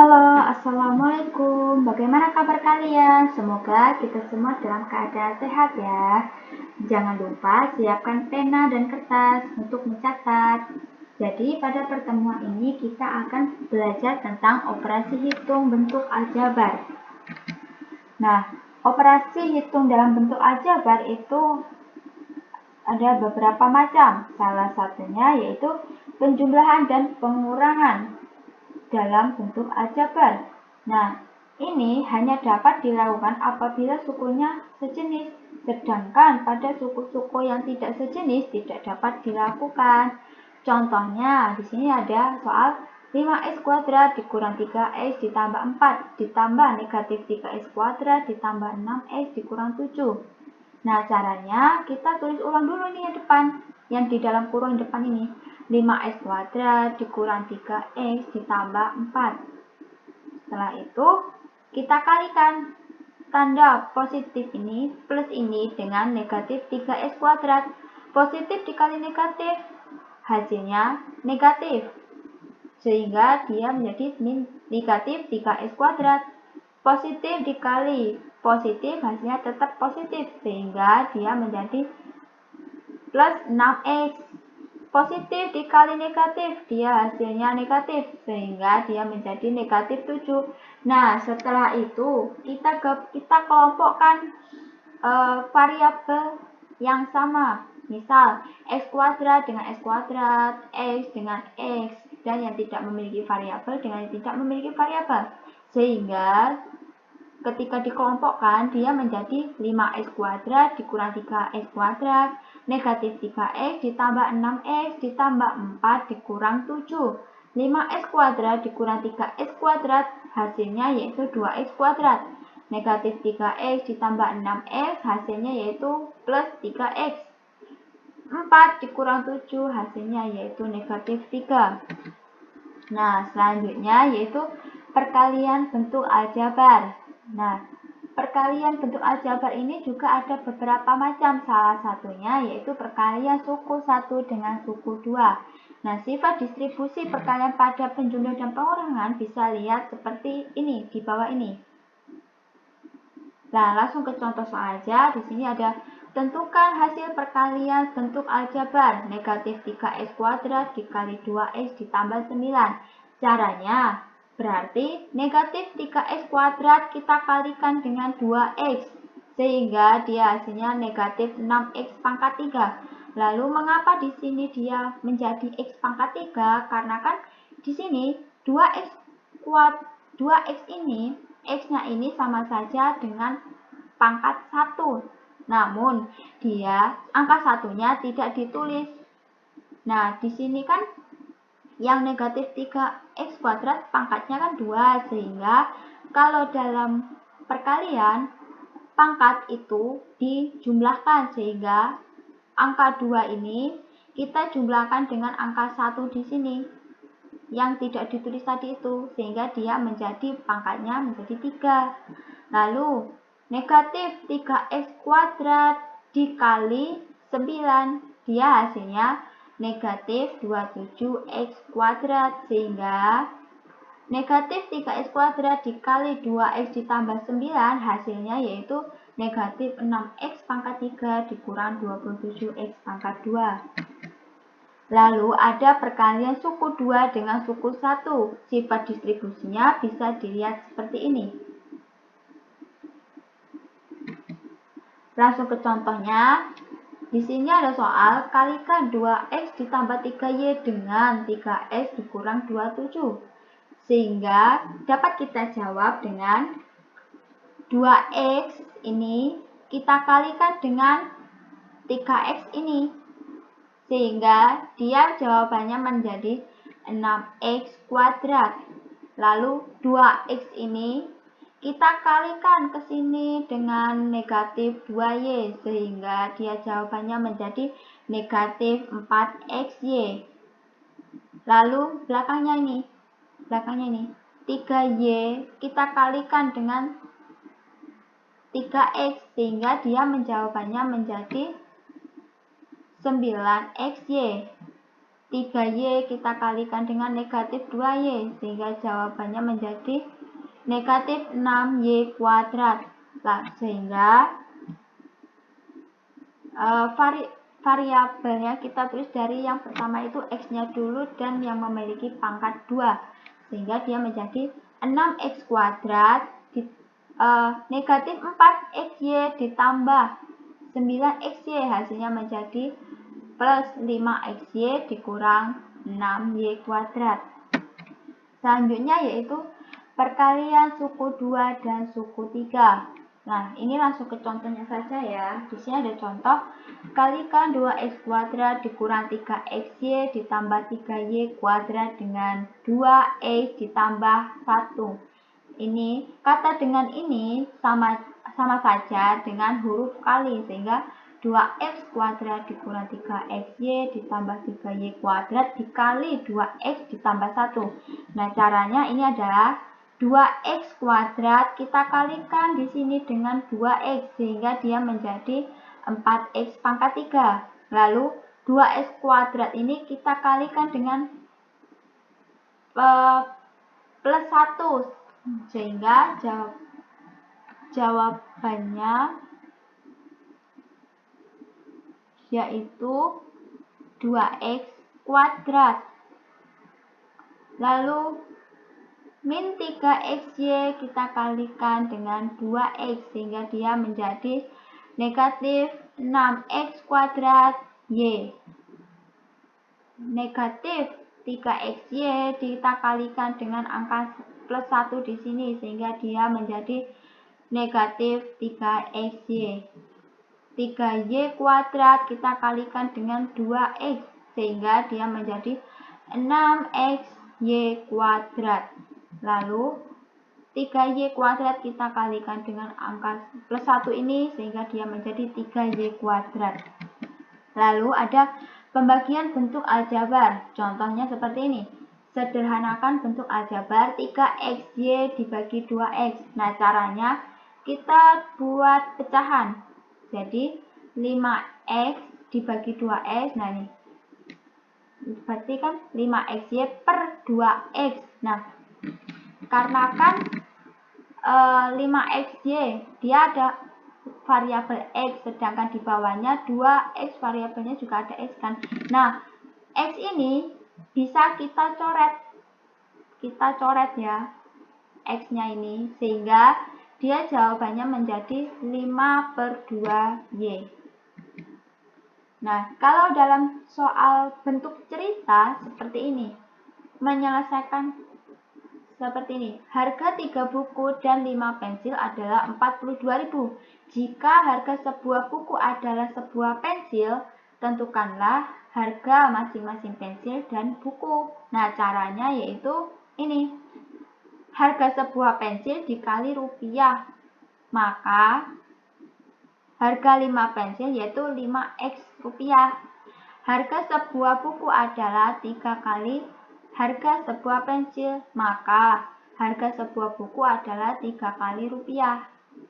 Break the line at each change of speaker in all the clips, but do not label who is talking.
Halo, Assalamualaikum. Bagaimana kabar kalian? Semoga kita semua dalam keadaan sehat ya. Jangan lupa siapkan pena dan kertas untuk mencatat. Jadi pada pertemuan ini kita akan belajar tentang operasi hitung bentuk aljabar. Nah, operasi hitung dalam bentuk aljabar itu ada beberapa macam. Salah satunya yaitu penjumlahan dan pengurangan dalam bentuk aljabar. Nah, ini hanya dapat dilakukan apabila sukunya sejenis, sedangkan pada suku-suku yang tidak sejenis tidak dapat dilakukan. Contohnya, di sini ada soal 5x kuadrat dikurang 3x ditambah 4 ditambah negatif 3x kuadrat ditambah 6x dikurang 7. Nah, caranya kita tulis ulang dulu nih yang depan, yang di dalam kurung depan ini. 5x kuadrat dikurang 3x ditambah 4. Setelah itu, kita kalikan tanda positif ini plus ini dengan negatif 3x kuadrat. Positif dikali negatif, hasilnya negatif. Sehingga dia menjadi negatif 3x kuadrat. Positif dikali positif, hasilnya tetap positif. Sehingga dia menjadi plus 6x. Positif dikali negatif, dia hasilnya negatif, sehingga dia menjadi negatif 7. Nah, setelah itu kita kelompokkan variabel yang sama. Misal, x kuadrat dengan x kuadrat, x dengan x, dan yang tidak memiliki variabel dengan yang tidak memiliki variabel. Sehingga ketika dikelompokkan, dia menjadi 5x kuadrat dikurang 3x kuadrat, negatif 3x ditambah 6x ditambah 4 dikurang 7. 5x kuadrat dikurang 3x kuadrat, hasilnya yaitu 2x kuadrat. Negatif 3x ditambah 6x, hasilnya yaitu plus 3x. 4 dikurang 7, hasilnya yaitu negatif 3. Nah, selanjutnya yaitu perkalian bentuk aljabar. Nah, perkalian bentuk aljabar ini juga ada beberapa macam. Salah satunya yaitu perkalian suku 1 dengan suku 2. Nah, sifat distribusi perkalian pada penjumlah dan pengurangan bisa lihat seperti ini di bawah ini. Nah, langsung ke contoh soal aja. Di sini ada tentukan hasil perkalian bentuk aljabar negatif 3x kuadrat dikali 2x ditambah 9. Caranya, berarti negatif 3x kuadrat kita kalikan dengan 2x, sehingga dia hasilnya negatif 6x pangkat 3. Lalu mengapa di sini dia menjadi x pangkat 3? Karena kan di sini 2x ini, x-nya ini sama saja dengan pangkat 1. Namun, dia angka satunya tidak ditulis. Nah, di sini kan yang negatif 3x kuadrat pangkatnya kan 2, sehingga kalau dalam perkalian pangkat itu dijumlahkan, sehingga angka 2 ini kita jumlahkan dengan angka 1 di sini yang tidak ditulis tadi itu, sehingga dia menjadi pangkatnya menjadi 3. Lalu negatif 3x kuadrat dikali 9, dia hasilnya negatif 27x kuadrat, sehingga negatif 3x kuadrat dikali 2x ditambah 9, hasilnya yaitu negatif 6x pangkat 3 dikurang 27x pangkat 2. Lalu ada perkalian suku 2 dengan suku 1. Sifat distribusinya bisa dilihat seperti ini. Langsung ke contohnya. Di sini ada soal kalikan 2x ditambah 3y dengan 3x dikurang 27. Sehingga dapat kita jawab dengan 2x ini kita kalikan dengan 3x ini. Sehingga dia jawabannya menjadi 6x kuadrat. Lalu 2x ini kita kalikan ke sini dengan negatif 2y, sehingga dia jawabannya menjadi negatif 4xy. Lalu belakangnya ini 3y kita kalikan dengan 3x, sehingga dia menjawabannya menjadi 9xy. 3Y kita kalikan dengan negatif 2Y, sehingga jawabannya menjadi negatif 6Y kuadrat. Nah, sehingga variabelnya kita tulis dari yang pertama itu X-nya dulu dan yang memiliki pangkat 2. Sehingga dia menjadi 6X kuadrat negatif 4XY ditambah 9XY, hasilnya menjadi plus 5XY dikurang 6Y kuadrat. Selanjutnya yaitu perkalian suku 2 dan suku 3. Nah, ini langsung ke contohnya saja ya. Di sini ada contoh, kalikan 2X kuadrat dikurang 3XY ditambah 3Y kuadrat dengan 2X ditambah 1. Ini kata dengan ini sama saja dengan huruf kali, sehingga 2X kuadrat dikurang 3XY ditambah 3Y kuadrat dikali 2X ditambah 1. Nah, caranya ini adalah 2X kuadrat kita kalikan di sini dengan 2X, sehingga dia menjadi 4X pangkat 3. Lalu 2X kuadrat ini kita kalikan dengan plus 1, sehingga jawabannya yaitu 2X kuadrat. Lalu min 3XY kita kalikan dengan 2X, sehingga dia menjadi negatif 6X kuadrat Y. Negatif 3XY kita kalikan dengan angka plus 1 di sini, sehingga dia menjadi negatif 3XY. 3Y kuadrat kita kalikan dengan 2X, sehingga dia menjadi 6XY kuadrat. Lalu 3Y kuadrat kita kalikan dengan angka plus 1 ini, sehingga dia menjadi 3Y kuadrat. Lalu ada pembagian bentuk aljabar. Contohnya seperti ini. Sederhanakan bentuk aljabar 3XY dibagi 2X. Nah, caranya kita buat pecahan. Jadi 5X dibagi 2X. Nah, ini berarti kan 5XY per 2X. Nah, karena kan 5XY dia ada variabel X, sedangkan di bawahnya 2X variabelnya juga ada X kan. Nah, X ini bisa kita coret ya, X-nya ini, sehingga dia jawabannya menjadi 5/2Y. Nah, kalau dalam soal bentuk cerita seperti ini, menyelesaikan seperti ini. Harga 3 buku dan 5 pensil adalah 42.000. Jika harga sebuah buku adalah sebuah pensil, tentukanlah harga masing-masing pensil dan buku. Nah, caranya yaitu ini. Harga sebuah pensil dikali rupiah. Maka harga 5 pensil yaitu 5X rupiah. Harga sebuah buku adalah 3 kali harga sebuah pensil, maka harga sebuah buku adalah 3 kali rupiah.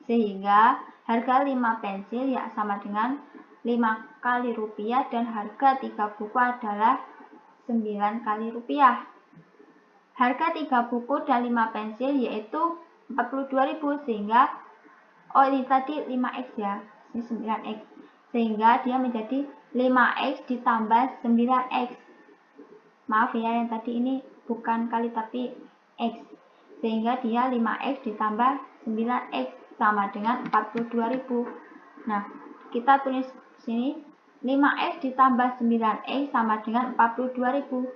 Sehingga harga 5 pensil ya sama dengan 5 kali rupiah, dan harga 3 buku adalah 9 kali rupiah. Harga 3 buku dan 5 pensil yaitu 42.000, sehingga ini tadi 5X ya, ini 9X. Sehingga dia menjadi 5X ditambah 9X. Maaf ya, yang tadi ini bukan kali tapi X. Sehingga dia 5X ditambah 9X sama dengan 42.000. Nah, kita tulis sini 5X ditambah 9X sama dengan 42.000.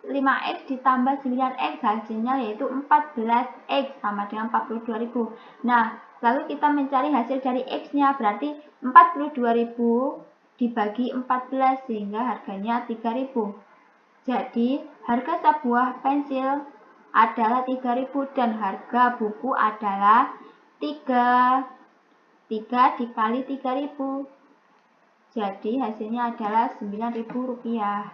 5X ditambah 9X hasilnya yaitu 14X sama dengan 42.000. Nah, lalu kita mencari hasil dari X-nya, berarti 42.000 dibagi 14, sehingga harganya 3.000. Jadi, harga sebuah pensil adalah 3.000 dan harga buku adalah 3 dikali 3.000. Jadi, hasilnya adalah 9.000 rupiah.